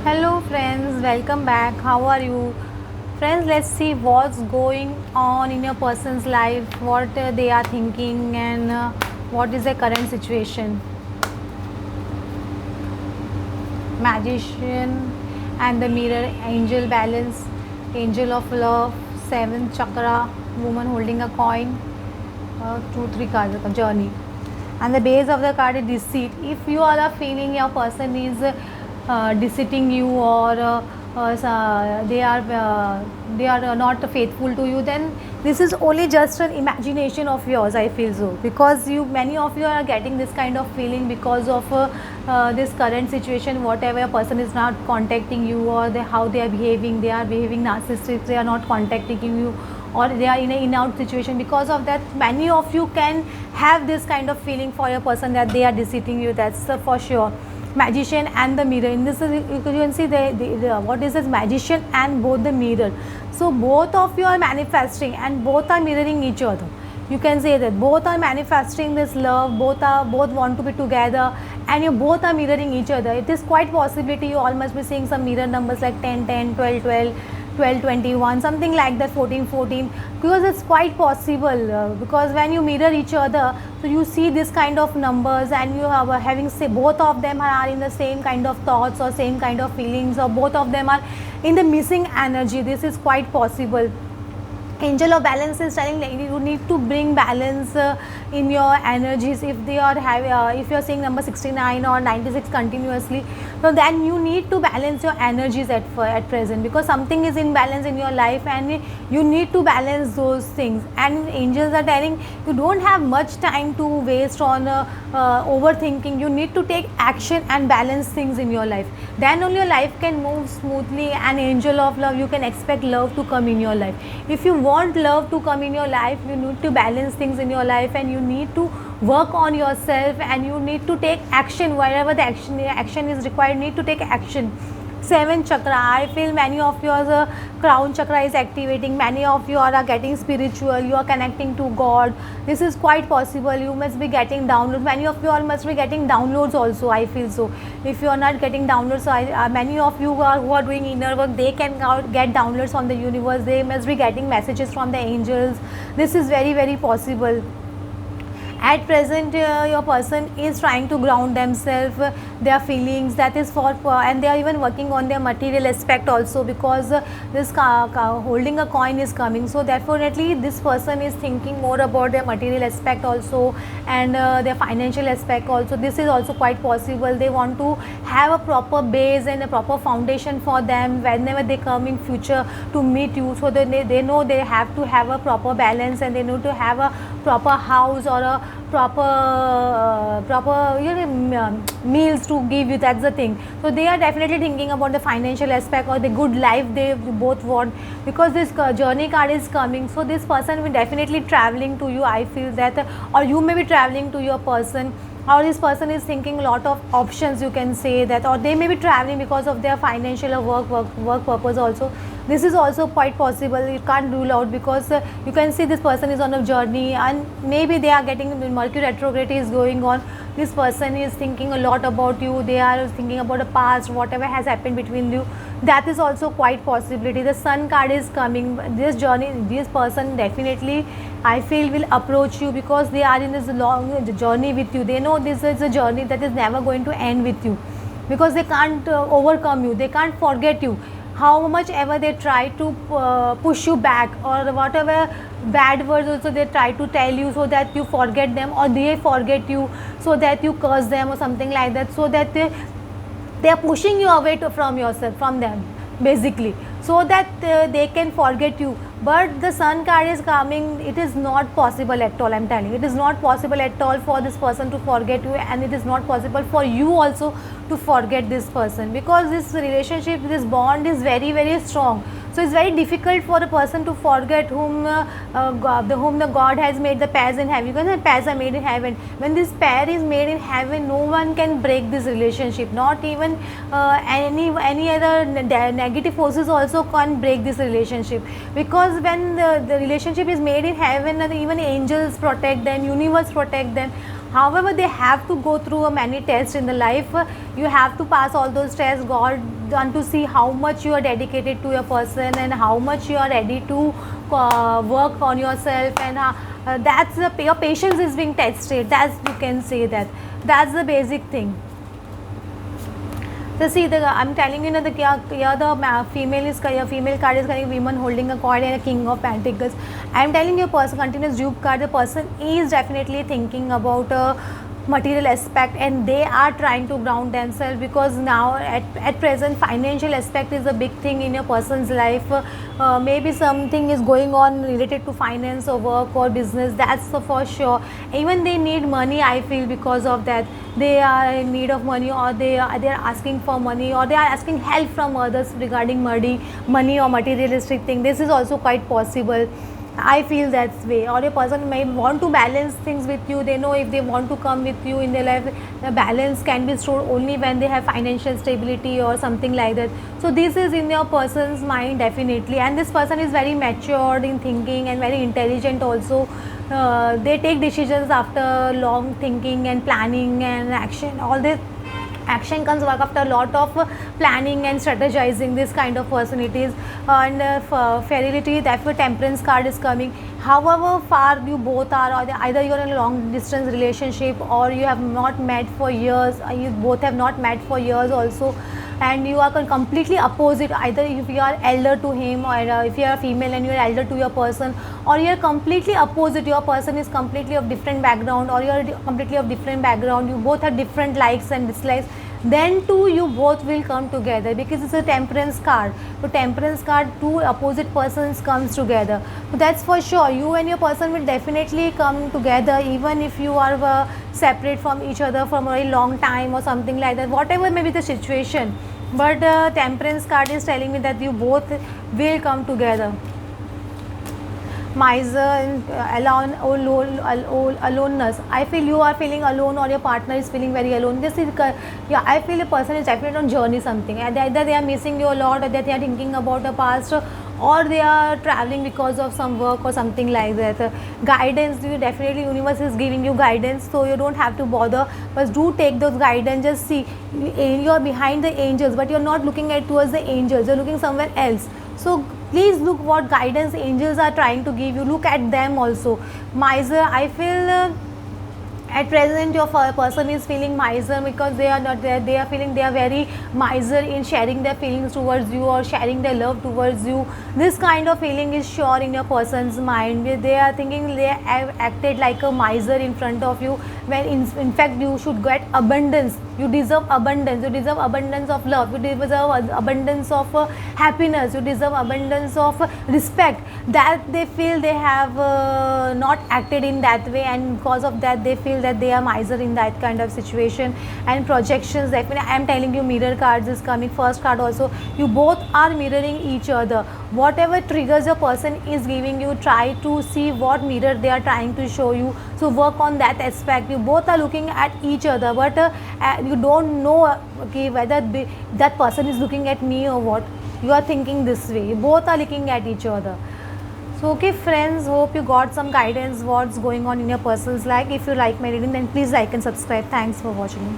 Hello friends, welcome back. How are you? Friends, let's see what's going on in your person's life, what they are thinking, and what is their current situation. Magician and the mirror, angel balance, angel of love, seventh chakra, woman holding a coin, two, three cards, journey. And the base of the card is deceit. If you are feeling your person is deceiving you or they are not faithful to you, then this is only just an imagination of yours. I feel so because you many of you are getting this kind of feeling because of this current situation. Whatever a person is not contacting you or how they are behaving narcissistic. They are not contacting you or they are in an in-out situation. Because of that, many of you can have this kind of feeling for your person that they are deceiving you. That's for sure. Magician and the mirror. In this, you can see what is this magician and both the mirror. So both of you are manifesting and both are mirroring each other. You can say that both are manifesting this love, both want to be together, and you both are mirroring each other. It is quite possibility you all must be seeing some mirror numbers like 10, 10, 12, 12. 12 21 something like that, 14 14, because it's quite possible because when you mirror each other, so you see this kind of numbers and you have having say both of them are in the same kind of thoughts or same kind of feelings, or both of them are in the missing energy. This is quite possible. Angel of balance is telling that you need to bring balance in your energies. If they are if you are seeing number 69 or 96 continuously, so then you need to balance your energies at present, because something is imbalance in your life and you need to balance those things. And angels are telling you don't have much time to waste on overthinking. You need to take action and balance things in your life, then only your life can move smoothly. And angel of love, you can expect love to come in your life. If you want love to come in your life, you need to balance things in your life and you need to work on yourself and you need to take action. Wherever the action is required, you need to take action. Seventh chakra, I feel many of your crown chakra is activating. Many of you are getting spiritual, you are connecting to God. This is quite possible. You must be getting downloads. Many of you all must be getting downloads also, I feel so. If you are not getting downloads, so many of you who are doing inner work, they can get downloads from the universe. They must be getting messages from the angels. This is very very possible. At present your person is trying to ground themselves, their feelings, that is for and they are even working on their material aspect also, because this holding a coin is coming. So definitely this person is thinking more about their material aspect also and their financial aspect also. This is also quite possible. They want to have a proper base and a proper foundation for them whenever they come in future to meet you, so that they know they have to have a proper balance and they need to have a proper house or a proper meals to give you. That's the thing. So they are definitely thinking about the financial aspect or the good life they both want, because this journey card is coming. So this person will definitely traveling to you, I feel that, or you may be traveling to your person, or this person is thinking a lot of options, you can say that, or they may be traveling because of their financial or work purpose also. This is also quite possible. You can't rule out, because you can see this person is on a journey and maybe they are getting Mercury retrograde is going on. This person is thinking a lot about you. They are thinking about the past, whatever has happened between you. That is also quite possibility. The sun card is coming. This person definitely, I feel, will approach you because they are in this long journey with you. They know this is a journey that is never going to end with you, because they can't overcome you. They can't forget you. How much ever they try to push you back, or whatever bad words also they try to tell you, so that you forget them, or they forget you, so that you curse them or something like that, so that they are pushing you away from yourself, from them basically, so that they can forget you. But the sun card is coming. It is not possible at all. I'm telling you, it is not possible at all for this person to forget you, and it is not possible for you also to forget this person, because this relationship, this bond is very very strong. So it's very difficult for a person to forget whom the God has made the pairs in heaven, because the pairs are made in heaven. When this pair is made in heaven, no one can break this relationship. Not even any other negative forces also can't break this relationship, because when the relationship is made in heaven, even angels protect them, universe protect them. However, they have to go through a many tests in the life. You have to pass all those tests, God done, to see how much you are dedicated to your person and how much you are ready to work on yourself, and that's your patience is being tested. That's, you can say that that's the basic thing. So see, I'm telling you, the female card is coming, woman holding a coin and a king of pentacles. I'm telling you, person continuous dupe card. The person is definitely thinking about a material aspect, and they are trying to ground themselves, because now at present financial aspect is a big thing in your person's life. Maybe something is going on related to finance or work or business, that's for sure. Even they need money, I feel, because of that. They are in need of money, or they are asking for money, or they are asking help from others regarding money or materialistic thing. This is also quite possible, I feel that way. Or a person may want to balance things with you. They know if they want to come with you in their life, the balance can be stored only when they have financial stability or something like that. So this is in your person's mind definitely, and this person is very matured in thinking and very intelligent also. They take decisions after long thinking and planning and action. All this action comes work after a lot of planning and strategizing. This kind of person it is. And fidelity, therefore temperance card is coming. However far you both are, or either you're in a long distance relationship, or you have not met for years, you both have not met for years also, and you are completely opposite. Either if you are elder to him, or if you are female and you are elder to your person, or you are completely opposite, your person is completely of different background, or you are completely of different background, you both have different likes and dislikes, then too you both will come together, because it's a temperance card. So temperance card, two opposite persons comes together. So that's for sure, you and your person will definitely come together, even if you are separate from each other from a very long time or something like that, whatever may be the situation. But temperance card is telling me that you both will come together. Miser and aloneness. I feel you are feeling alone, or your partner is feeling very alone. This is, yeah, I feel a person is definitely on journey something, and either they are missing you a lot, or that they are thinking about the past, or they are traveling because of some work or something like that. Guidance, you definitely, universe is giving you guidance, so you don't have to bother, but do take those guidance. Just see, you are behind the angels, but you're not looking at towards the angels, you're looking somewhere else. So please look what guidance angels are trying to give you, look at them also. Miser, I feel at present your person is feeling miser, because they are not there, they are feeling they are very miser in sharing their feelings towards you, or sharing their love towards you. This kind of feeling is sure in your person's mind. They are thinking they have acted like a miser in front of you, when in fact you should get abundance. You deserve abundance, you deserve abundance of love, you deserve abundance of happiness, you deserve abundance of respect. That they feel they have not acted in that way, and because of that they feel that they are miser in that kind of situation. And projections, definitely I am telling you, mirror cards is coming. First card also, you both are mirroring each other. Whatever triggers your person is giving you, try to see what mirror they are trying to show you, so work on that aspect. You both are looking at each other, but you don't know, okay, whether that person is looking at me or what. You are thinking this way, you both are looking at each other. So okay friends, hope you got some guidance what's going on in your person's life. If you like my reading, then please like and subscribe. Thanks for watching.